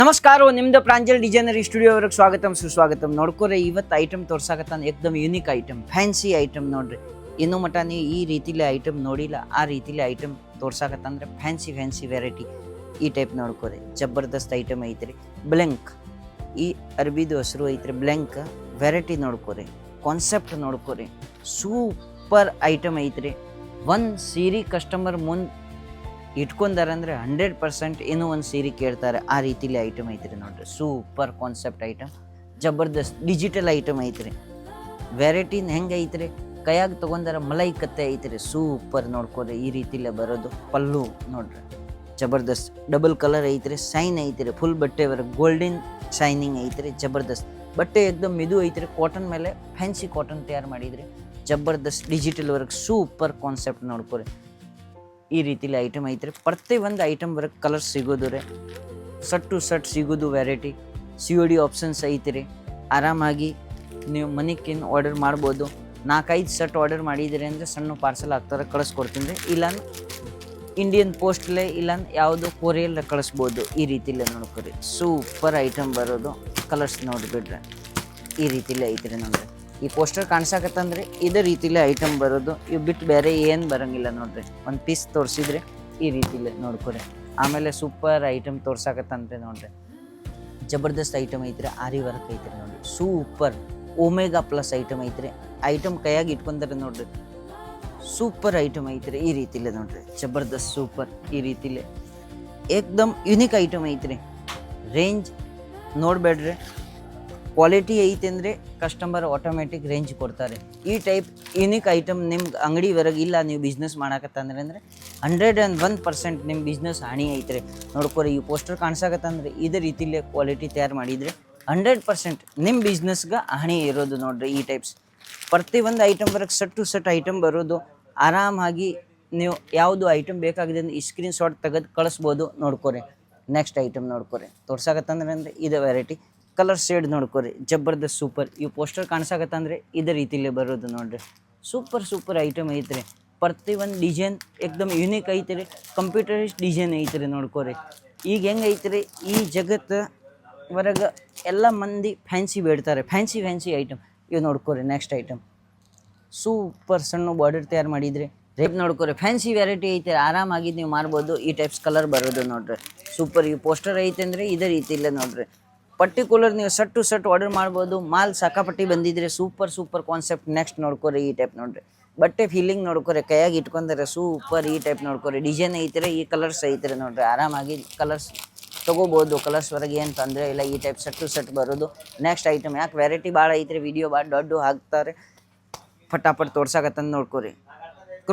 ನಮಸ್ಕಾರ ನಿಮ್ದು ಪ್ರಾಂಜಲ್ ಡಿಸೈನರಿ ಸ್ಟುಡಿಯೋವರೆಗೆ ಸ್ವಾಗತಂ ಸುಸ್ವಾಗತಂ. ನೋಡ್ಕೊರೆ ಇವತ್ತು ಐಟಮ್ ತೋರ್ಸಾಕತ್ತಾನ ಏಕ್ದಮ್ ಯೂನಿಕ್ ಐಟಮ್, ಫ್ಯಾನ್ಸಿ ಐಟಮ್. ನೋಡ್ರಿ ಇನ್ನೂ ಮಟ ನೀವು ಈ ರೀತಿಲಿ ಐಟಮ್ ನೋಡಿಲ್ಲ, ಆ ರೀತಿಲಿ ಐಟಮ್ ತೋರ್ಸಾಕತ್ತಂದ್ರೆ ಫ್ಯಾನ್ಸಿ ವೆರೈಟಿ ಈ ಟೈಪ್ ನೋಡ್ಕೊರಿ. ಜಬರ್ದಸ್ತ್ ಐಟಮ್ ಐತ್ರಿ. ಬ್ಲ್ಯಾಂಕ್ ಈ ಅರ್ಬಿದು ಹೆಸರು ಐತ್ರಿ ಬ್ಲ್ಯಾಂಕ್. ವೆರೈಟಿ ನೋಡ್ಕೊರಿ, ಕಾನ್ಸೆಪ್ಟ್ ನೋಡ್ಕೊರಿ, ಸೂಪರ್ ಐಟಮ್ ಐತ್ರಿ. ಒಂದು ಸೀರೆ ಕಸ್ಟಮರ್ ಮುಂದೆ ಇಟ್ಕೊಂಡಾರಂದ್ರೆ 100% ಏನೋ ಒಂದು ಸೀರೆ ಕೇಳ್ತಾರೆ, ಆ ರೀತಿಲಿ ಐಟಮ್ ಐತ್ರಿ. ನೋಡ್ರಿ ಸೂಪರ್ ಕಾನ್ಸೆಪ್ಟ್ ಐಟಮ್, ಜಬರ್ದಸ್ತ್ ಡಿಜಿಟಲ್ ಐಟಮ್ ಐತ್ರಿ. ವೆರೈಟಿನ ಹೆಂಗೆ ಐತ್ರಿ, ಕೈಯಾಗ ತೊಗೊಂಡಾರ ಮಲೈ ಕತ್ತೆ ಐತ್ರಿ. ಸೂಪರ್ ನೋಡ್ಕೊರಿ, ಈ ರೀತಿಲೇ ಬರೋದು. ಪಲ್ಲು ನೋಡ್ರಿ ಜಬರ್ದಸ್ತ್, ಡಬಲ್ ಕಲರ್ ಐತ್ರಿ, ಶೈನ್ ಐತ್ರಿ, ಫುಲ್ ಬಟ್ಟೆ ವರ್ಕ್ ಗೋಲ್ಡನ್ ಶೈನಿಂಗ್ ಐತ್ರಿ. ಜಬರ್ದಸ್ತ್ ಬಟ್ಟೆ ಏಕ್ದಮ್ ಇದು ಐತ್ರಿ, ಕಾಟನ್ ಮೇಲೆ ಫ್ಯಾನ್ಸಿ ಕಾಟನ್ ತಯಾರು ಮಾಡಿದ್ರಿ. ಜಬರ್ದಸ್ತ್ ಡಿಜಿಟಲ್ ವರ್ಕ್, ಸೂಪರ್ ಕಾನ್ಸೆಪ್ಟ್ ನೋಡ್ಕೊರಿ. ಈ ರೀತಿಲಿ ಐಟಮ್ ಐತ್ರಿ. ಪ್ರತಿ ಒಂದು ಐಟಮ್ ವರ್ಕ್ ಕಲರ್ ಸಿಗೋದು ರೀ, ಸಟ್ ಟು ಸಟ್ ಸಿಗೋದು. ವೆರೈಟಿ COD ಆಪ್ಷನ್ಸ್ ಐತ್ರಿ. ಆರಾಮಾಗಿ ನೀವು ಮನೆಗಿನ್ ಆರ್ಡರ್ ಮಾಡ್ಬೋದು. 4-5 ಸೆಟ್ ಆರ್ಡರ್ ಮಾಡಿದಿರಿ ಅಂದರೆ ಸಣ್ಣ ಪಾರ್ಸಲ್ ಆಗ್ತಾರೆ, ಕಳಿಸ್ಕೊಡ್ತೀನಿ ರೀ. ಇಲ್ಲ ಇಂಡಿಯನ್ ಪೋಸ್ಟ್ಲೇ ಇಲ್ಲ ಯಾವುದು ಕೊರಿಯಲ್ಲೇ ಕಳಿಸ್ಬೋದು. ಈ ರೀತಿಲೇ ನೋಡ್ಕೊರಿ, ಸೂಪರ್ ಐಟಮ್ ಬರೋದು. ಕಲರ್ಸ್ ನೋಡಿಬಿಡ್ರಿ ಈ ರೀತಿಲೇ ಐತ್ರಿ. ನೋಡ್ರಿ ಈ ಪೋಸ್ಟರ್ ಕಾಣಿಸಾಕತ್ತಂದ್ರೆ ಇದೇ ರೀತಿಲೇ ಐಟಮ್ ಬರೋದು. ಇವು ಬಿಟ್ಟು ಬೇರೆ ಏನು ಬರೋಂಗಿಲ್ಲ. ನೋಡ್ರಿ ಒಂದು ಪೀಸ್ ತೋರಿಸಿದ್ರೆ ಈ ರೀತಿಲೇ ನೋಡ್ಕೊರಿ. ಆಮೇಲೆ ಸೂಪರ್ ಐಟಮ್ ತೋರ್ಸಾಕತ್ತಂದ್ರೆ ನೋಡ್ರಿ ಜಬರ್ದಸ್ತ್ ಐಟಮ್ ಐತ್ರಿ. ಆರಿ ವರ್ಕ್ ಐತ್ರಿ. ನೋಡ್ರಿ ಸೂಪರ್ ಒಮೆಗಾ ಪ್ಲಸ್ ಐಟಮ್ ಐತ್ರಿ. ಐಟಮ್ ಕೈಯಾಗಿ ಇಟ್ಕೊಂಡ್ರೆ ನೋಡ್ರಿ ಸೂಪರ್ ಐಟಮ್ ಐತ್ರಿ. ಈ ರೀತಿಲೇ ನೋಡ್ರಿ ಜಬರ್ದಸ್ತ್ ಸೂಪರ್. ಈ ರೀತಿಲೇ ಏಕ್ದಮ್ ಯುನಿಕ್ ಐಟಮ್ ಐತ್ರಿ. ರೇಂಜ್ ನೋಡಬೇಡ್ರಿ, ಕ್ವಾಲಿಟಿ ಐತೆ ಅಂದರೆ ಕಸ್ಟಮರ್ ಆಟೋಮೆಟಿಕ್ ರೇಂಜ್ ಕೊಡ್ತಾರೆ. ಈ ಟೈಪ್ ಯುನಿಕ್ ಐಟಮ್ ನಿಮ್ಗೆ ಅಂಗಡಿವರೆಗೆ ಇಲ್ಲ, ನೀವು ಬಿಸ್ನೆಸ್ ಮಾಡಕತ್ತಂದ್ರೆ ಅಂದರೆ 101% ನಿಮ್ಮ ಬಿಸ್ನೆಸ್ ಹಾನಿ ಐತ್ರಿ. ನೋಡ್ಕೊರಿ, ಈ ಪೋಸ್ಟರ್ ಕಾಣಿಸಾಕತ್ತಂದ್ರೆ ಇದೇ ರೀತಿಲೇ ಕ್ವಾಲಿಟಿ ತಯಾರು ಮಾಡಿದರೆ 100% ನಿಮ್ಮ ಬಿಸ್ನೆಸ್ಗೆ ಹಾನಿ ಇರೋದು. ನೋಡ್ರಿ ಈ ಟೈಪ್ಸ್ ಪ್ರತಿಯೊಂದು item work set to set item ಬರೋದು. ಆರಾಮಾಗಿ ನೀವು ಯಾವುದು ಐಟಮ್ ಬೇಕಾಗಿದೆ ಈ ಸ್ಕ್ರೀನ್ ಶಾಟ್ ತೆಗೆದು ಕಳಿಸ್ಬೋದು. ನೋಡ್ಕೊರಿ ನೆಕ್ಸ್ಟ್ ಐಟಮ್ ನೋಡ್ಕೊರಿ ತೋರ್ಸಾಕತ್ತಂದ್ರೆ ಅಂದರೆ ಇದೇ ವೆರೈಟಿ. ಕಲರ್ ಶೇಡ್ ನೋಡ್ಕೊರಿ ಜಬರ್ದಸ್ತ್ ಸೂಪರ್. ಇವು ಪೋಸ್ಟರ್ ಕಾಣಿಸಾಕತ್ತಂದ್ರೆ ಇದೇ ರೀತಿಲೇ ಬರೋದು. ನೋಡ್ರಿ ಸೂಪರ್ ಐಟಮ್ ಐತ್ರಿ. ಪ್ರತಿಯೊಂದು ಡಿಸೈನ್ ಏಕ್ದಮ್ ಯುನಿಕ್ ಐತ್ರಿ. ಕಂಪ್ಯೂಟರಿಸ್ಟ್ ಡಿಸೈನ್ ಐತ್ರಿ. ನೋಡ್ಕೊರಿ ಈಗ ಹೆಂಗೆ ಐತ್ರಿ, ಈ ಜಗತ್ತು ಹೊರಗೆ ಎಲ್ಲ ಮಂದಿ ಫ್ಯಾನ್ಸಿ ಬೇಡ್ತಾರೆ, ಫ್ಯಾನ್ಸಿ ಐಟಮ್. ಇವು ನೋಡ್ಕೊರಿ ನೆಕ್ಸ್ಟ್ ಐಟಮ್ ಸೂಪರ್ ಸಣ್ಣ ಬಾರ್ಡರ್ ತಯಾರು ಮಾಡಿದ್ರಿ. ರೇಪ್ ನೋಡ್ಕೊರಿ ಫ್ಯಾನ್ಸಿ ವೆರೈಟಿ ಐತೆ, ಆರಾಮಾಗಿ ನೀವು ಮಾರ್ಬೋದು. ಈ ಟೈಪ್ಸ್ ಕಲರ್ ಬರೋದು ನೋಡ್ರಿ ಸೂಪರ್. ಈ ಪೋಸ್ಟರ್ ಐತೆ ಅಂದರೆ ಇದೇ ರೀತಿಲೇ ನೋಡ್ರಿ. ಪರ್ಟಿಕ್ಯುಲರ್ ನೀವು ಸಟ್ ಟು ಸಟ್ ಆರ್ಡರ್ ಮಾಡ್ಬೋದು. ಮಾಲ್ ಸಾಕಾಪಟ್ಟಿ ಬಂದಿದ್ರೆ ಸೂಪರ್ ಕಾನ್ಸೆಪ್ಟ್. ನೆಕ್ಸ್ಟ್ ನೋಡ್ಕೊರಿ ಈ ಟೈಪ್ ನೋಡ್ರಿ ಬಟ್ಟೆ ಫೀಲಿಂಗ್ ನೋಡ್ಕೊರಿ, ಕೈಯಾಗಿ ಇಟ್ಕೊಂಡ್ರೆ ಸೂಪರ್. ಈ ಟೈಪ್ ನೋಡ್ಕೊರಿ ಡಿಸೈನ್ ಐತ್ರಿ, ಈ ಕಲರ್ಸ್ ಐತ್ರಿ. ನೋಡ್ರಿ ಆರಾಮಾಗಿ ಕಲರ್ಸ್ ತೊಗೋಬೋದು. ಕಲರ್ಸ್ ಹೊರಗೆ ಏನು ತೊಂದರೆ ಇಲ್ಲ. ಈ ಟೈಪ್ ಸಟ್ ಟು ಸಟ್ ಬರೋದು. ನೆಕ್ಸ್ಟ್ ಐಟಮ್ ಯಾಕೆ ವೆರೈಟಿ ಭಾಳ ಐತ್ರಿ, ವಿಡಿಯೋ ಭಾಳ ದೊಡ್ಡ ಹಾಕ್ತಾರೆ, ಫಟಾಫಟ್ ತೋರ್ಸಾಕತ್ತಂದು ನೋಡ್ಕೊರಿ.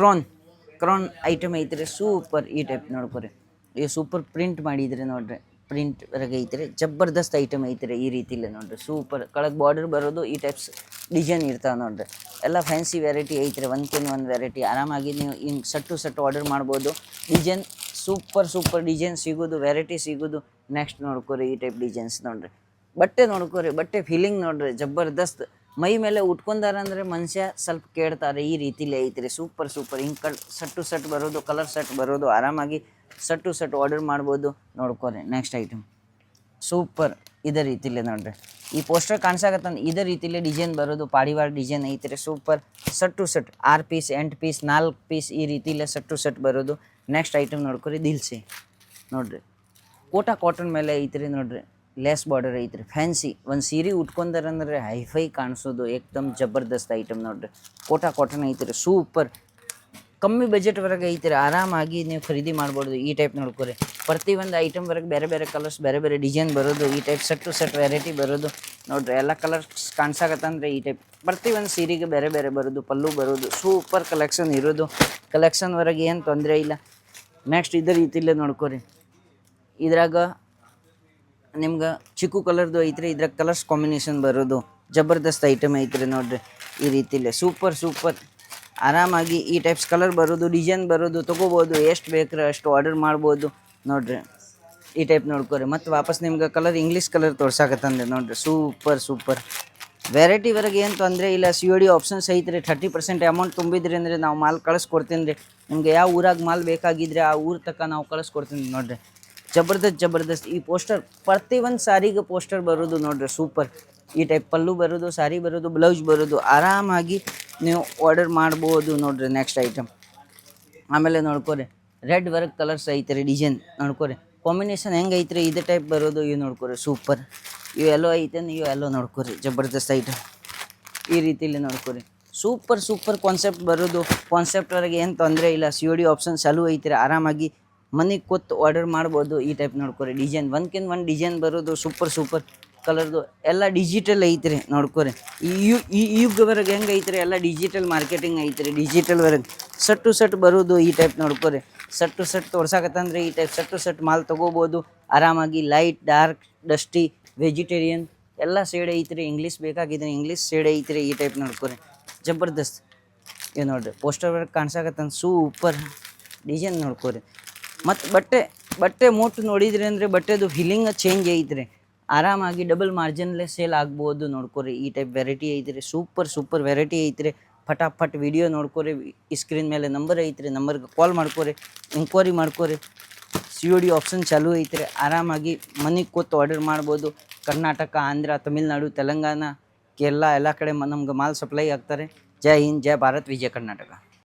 ಕ್ರಾನ್ ಐಟಮ್ ಐತ್ರಿ ಸೂಪರ್. ಈ ಟೈಪ್ ನೋಡ್ಕೊರಿ, ಈ ಸೂಪರ್ ಪ್ರಿಂಟ್ ಮಾಡಿದ್ರಿ. ನೋಡ್ರಿ ಪ್ರಿಂಟ್ ಹೊರಗೆ ಐತ್ರಿ, ಜಬರ್ದಸ್ತ್ ಐಟಮ್ ಐತ್ರಿ. ಈ ರೀತಿಲೇ ನೋಡ್ರಿ ಸೂಪರ್. ಕೆಳಗೆ ಬಾರ್ಡರ್ ಬರೋದು. ಈ ಟೈಪ್ಸ್ ಡಿಸೈನ್ ಇರ್ತಾವೆ ನೋಡ್ರಿ. ಎಲ್ಲ ಫ್ಯಾನ್ಸಿ ವೆರೈಟಿ ಐತ್ರಿ. ಒಂದು ವೆರೈಟಿ ಆರಾಮಾಗಿ ನೀವು ಹಿಂಗೆ ಸಟ್ ಟು ಸಟ್ ಆರ್ಡರ್ ಮಾಡ್ಬೋದು. ಡಿಸೈನ್ ಸೂಪರ್ ಡಿಸೈನ್ ಸಿಗೋದು, ವೆರೈಟಿ ಸಿಗೋದು. ನೆಕ್ಸ್ಟ್ ನೋಡ್ಕೊರಿ ಈ ಟೈಪ್ ಡಿಸೈನ್ಸ್ ನೋಡ್ರಿ. ಬಟ್ಟೆ ನೋಡ್ಕೊರಿ, ಬಟ್ಟೆ ಫೀಲಿಂಗ್ ನೋಡ್ರಿ ಜಬರ್ದಸ್ತ್. ಮೈ ಮೇಲೆ ಉಟ್ಕೊಂಡಾರಂದ್ರೆ ಮನುಷ್ಯ ಸ್ವಲ್ಪ ಕೇಳ್ತಾರೆ. ಈ ರೀತಿಲೇ ಐತ್ರಿ ಸೂಪರ್. ಹಿಂಗೆ ಸಟ್ ಟು ಸಟ್ ಬರೋದು, ಕಲರ್ ಸೆಟ್ ಬರೋದು. ಆರಾಮಾಗಿ ಸಟ್ ಟು ಸಟ್ ಆರ್ಡರ್ ಮಾಡ್ಬೋದು. ನೋಡ್ಕೊರಿ ನೆಕ್ಸ್ಟ್ ಐಟಮ್ ಸೂಪರ್. ಇದೇ ರೀತಿಲೇ ನೋಡ್ರಿ ಈ ಪೋಸ್ಟರ್ ಕಾಣಿಸಾಕತ್ತಂದ್ರೆ ಇದೇ ರೀತಿಲೇ ಡಿಸೈನ್ ಬರೋದು. ಪಾಡಿವಾಳ ಡಿಸೈನ್ ಐತ್ರಿ super. Set to set 6 piece 8 piece 4 piece ಈ ರೀತಿಲೇ ಸಟ್ ಟು ಸಟ್ ಬರೋದು. ನೆಕ್ಸ್ಟ್ ಐಟಮ್ ನೋಡ್ಕೊರಿ ದಿಲ್ಸಿ ನೋಡ್ರಿ, ಕೋಟಾ ಕಾಟನ್ ಮೇಲೆ ಐತ್ರಿ. ನೋಡ್ರಿ ಲೆಸ್ ಬಾರ್ಡರ್ ಐತ್ರಿ, ಫ್ಯಾನ್ಸಿ. ಒಂದು ಸೀರೆ ಉಟ್ಕೊಂಡಾರಂದ್ರೆ ಹೈಫೈ ಕಾಣಿಸೋದು. ಏಕ್ದಮ್ ಜಬರ್ದಸ್ತ್ ಐಟಮ್ ನೋಡ್ರಿ. ಕೋಟಾ ಕಾಟನ್ ಐತ್ರಿ ಸೂಪರ್. ಕಮ್ಮಿ ಬಜೆಟ್ವರೆಗೆ ಐತ್ರಿ, ಆರಾಮಾಗಿ ನೀವು ಖರೀದಿ ಮಾಡ್ಬೋದು. ಈ ಟೈಪ್ ನೋಡ್ಕೊರಿ ಪ್ರತಿಯೊಂದು ಐಟಮ್ವರೆಗೆ ಬೇರೆ ಕಲರ್ಸ್, ಬೇರೆ ಡಿಸೈನ್ ಬರೋದು. ಈ type set to set variety ಬರೋದು. ನೋಡ್ರಿ ಎಲ್ಲ ಕಲರ್ಸ್ ಕಾಣಿಸಾಕತ್ತಂದ್ರೆ ಈ ಟೈಪ್ ಪ್ರತಿಯೊಂದು ಸೀರೆಗೆ ಬೇರೆ ಬರೋದು. ಪಲ್ಲು ಬರೋದು. ಸೂಪರ್ ಕಲೆಕ್ಷನ್ ಇರೋದು. ಕಲೆಕ್ಷನ್ವರೆಗೆ ಏನು ತೊಂದರೆ ಇಲ್ಲ. ನೆಕ್ಸ್ಟ್ ಇದೇ ರೀತಿಲೇ ನೋಡ್ಕೊರಿ. ಇದ್ರಾಗ ನಿಮ್ಗೆ ಚಿಕ್ಕು ಕಲರ್ದು ಐತ್ರಿ. ಇದ್ರಾಗ ಕಲರ್ಸ್ ಕಾಂಬಿನೇಷನ್ ಬರೋದು. ಜಬರ್ದಸ್ತ್ ಐಟಮ್ ಐತ್ರಿ. ನೋಡ್ರಿ ಈ ರೀತಿಲೇ ಸೂಪರ್. ಆರಾಮಾಗಿ ಈ ಟೈಪ್ಸ್ ಕಲರ್ ಬರೋದು, ಡಿಸೈನ್ ಬರೋದು. ತೊಗೋಬೋದು, ಎಷ್ಟು ಬೇಕ್ರೆ ಅಷ್ಟು ಆರ್ಡರ್ ಮಾಡ್ಬೋದು. ನೋಡ್ರಿ ಈ ಟೈಪ್ ನೋಡ್ಕೊರಿ. ಮತ್ತು ವಾಪಸ್ ನಿಮ್ಗೆ ಕಲರ್ ಇಂಗ್ಲೀಷ್ ಕಲರ್ ತೋರ್ಸಾಕತ್ತಂದ್ರೆ ನೋಡ್ರಿ ಸೂಪರ್. ವೆರೈಟಿವರೆಗೆ ಏನು ತೊಂದರೆ ಇಲ್ಲ. COD ಆಪ್ಷನ್ಸ್ ಐತ್ರಿ. 30% ಅಮೌಂಟ್ ತುಂಬಿದ್ರಿ ಅಂದರೆ ನಾವು ಮಾಲ್ ಕಳಿಸ್ಕೊಡ್ತೀನಿ ರೀ. ನಿಮ್ಗೆ ಯಾವ ಊರಾಗ ಮಾಲ್ ಬೇಕಾಗಿದ್ರೆ ಆ ಊರ ತನಕ ನಾವು ಕಳಿಸ್ಕೊಡ್ತೀನಿ. ನೋಡ್ರಿ ಜಬರ್ದಸ್ತ್ ಈ ಪೋಸ್ಟರ್ ಪ್ರತಿಯೊಂದು ಸಾರಿಗೆ ಪೋಸ್ಟರ್ ಬರೋದು ನೋಡ್ರಿ ಸೂಪರ್. ಈ ಟೈಪ್ ಪಲ್ಲು ಬರೋದು, ಸಾರಿ ಬರೋದು, ಬ್ಲೌಸ್ ಬರೋದು, ಆರಾಮಾಗಿ ನೀವು ಆರ್ಡರ್ ಮಾಡ್ಬೋದು ನೋಡ್ರಿ. ನೆಕ್ಸ್ಟ್ ಐಟಮ್ ಆಮೇಲೆ ನೋಡ್ಕೊರಿ ರೆಡ್ ವರ್ಕ್ ಕಲರ್ಸ್ ಐತ್ರಿ, ಡಿಸೈನ್ ನೋಡ್ಕೊರಿ ಕಾಂಬಿನೇಷನ್ ಹೆಂಗೆ ಐತ್ರಿ, ಇದೇ ಟೈಪ್ ಬರೋದು. ಇವು ನೋಡ್ಕೊರಿ ಸೂಪರ್. ಇವು ಎಲ್ಲೋ ಐತೇನು, ಇವು ಎಲ್ಲೋ ನೋಡ್ಕೊರಿ ಜಬರ್ದಸ್ತ್ ಐಟಮ್. ಈ ರೀತಿಲಿ ನೋಡ್ಕೊರಿ ಸೂಪರ್ ಕಾನ್ಸೆಪ್ಟ್ ಬರೋದು. ಕಾನ್ಸೆಪ್ಟ್ ವರೆಗೆ ಏನು ತೊಂದರೆ ಇಲ್ಲ. COD ಆಪ್ಷನ್ ಚಾಲೂ ಐತ್ರಿ. ಆರಾಮಾಗಿ ಮನೆಗೆ ಕೂತು ಆರ್ಡರ್ ಮಾಡ್ಬೋದು. ಈ ಟೈಪ್ ನೋಡ್ಕೊರಿ ಡಿಸೈನ್ ಒಂದ್ಕಿಂತ ಒಂದು ಡಿಸೈನ್ ಬರೋದು. ಸೂಪರ್ ಕಲರ್ದು ಎಲ್ಲ ಡಿಜಿಟಲ್ ಐತ್ರಿ ನೋಡ್ಕೊರಿ. ಈ ಯುಗವರೆಗೆ ಹೆಂಗೆ ಐತ್ರಿ, ಎಲ್ಲ ಡಿಜಿಟಲ್ ಮಾರ್ಕೆಟಿಂಗ್ ಐತ್ರಿ. ಡಿಜಿಟಲ್ ವರೆಗೆ ಸಟ್ ಬರೋದು. ಈ ಟೈಪ್ ನೋಡ್ಕೊರಿ ಸಟ್ ತೋರ್ಸಾಕತ್ತಂದ್ರೆ ಈ ಟೈಪ್ ಸಟ್ ಮಾಲ್ ತೊಗೋಬೋದು ಆರಾಮಾಗಿ. ಲೈಟ್, ಡಾರ್ಕ್, ಡಸ್ಟಿ, ವೆಜಿಟೇರಿಯನ್ ಎಲ್ಲ ಶೇಡ್ ಐತ್ರಿ. ಇಂಗ್ಲೀಷ್ ಬೇಕಾಗಿದ್ರೆ ಇಂಗ್ಲೀಷ್ ಶೇಡ್ ಐತ್ರಿ. ಈ ಟೈಪ್ ನೋಡ್ಕೊರಿ ಜಬರ್ದಸ್ತ್. ಇವು ನೋಡ್ರಿ ಪೋಸ್ಟರ್ ವರ್ಕ್ ಕಾಣ್ಸಾಕತ್ತಂದು ಸೂಪರ್ ಡಿಸೈನ್ ನೋಡ್ಕೊರಿ. ಮತ್ತು ಬಟ್ಟೆ ಮುಟ್ಟು ನೋಡಿದ್ರಿ ಅಂದರೆ ಬಟ್ಟೆದು ಫೀಲಿಂಗ್ ಚೇಂಜ್ ಐತ್ರಿ. ಆರಾಮಾಗಿ ಡಬಲ್ ಮಾರ್ಜಿನ್ಲೆ ಸೇಲ್ ಆಗ್ಬೋದು ನೋಡ್ಕೊರಿ. ಈ ಟೈಪ್ ವೆರೈಟಿ ಐತ್ರಿ. ಸೂಪರ್ ವೆರೈಟಿ ಐತ್ರಿ. ಫಟಾಫಟ್ ವಿಡಿಯೋ ನೋಡ್ಕೊರಿ. ಈ ಸ್ಕ್ರೀನ್ ಮೇಲೆ ನಂಬರ್ ಐತ್ರಿ, ನಂಬರ್ಗೆ ಕಾಲ್ ಮಾಡ್ಕೊರಿ, ಎಂಕ್ವೈರಿ ಮಾಡ್ಕೊರಿ. COD ಆಪ್ಷನ್ ಚಾಲೂ ಐತ್ರಿ. ಆರಾಮಾಗಿ ಮನೆಗೆ ಕೂತು ಆರ್ಡರ್ ಮಾಡ್ಬೋದು. ಕರ್ನಾಟಕ, ಆಂಧ್ರ, ತಮಿಳ್ನಾಡು, ತೆಲಂಗಾಣ, ಕೇರಳ ಎಲ್ಲ ಕಡೆ ನಮ್ಗೆ ಮಾಲ್ ಸಪ್ಲೈ ಆಗ್ತಾರೆ. ಜೈ ಹಿಂದ್, ಜೈ ಭಾರತ್, ವಿಜಯ ಕರ್ನಾಟಕ.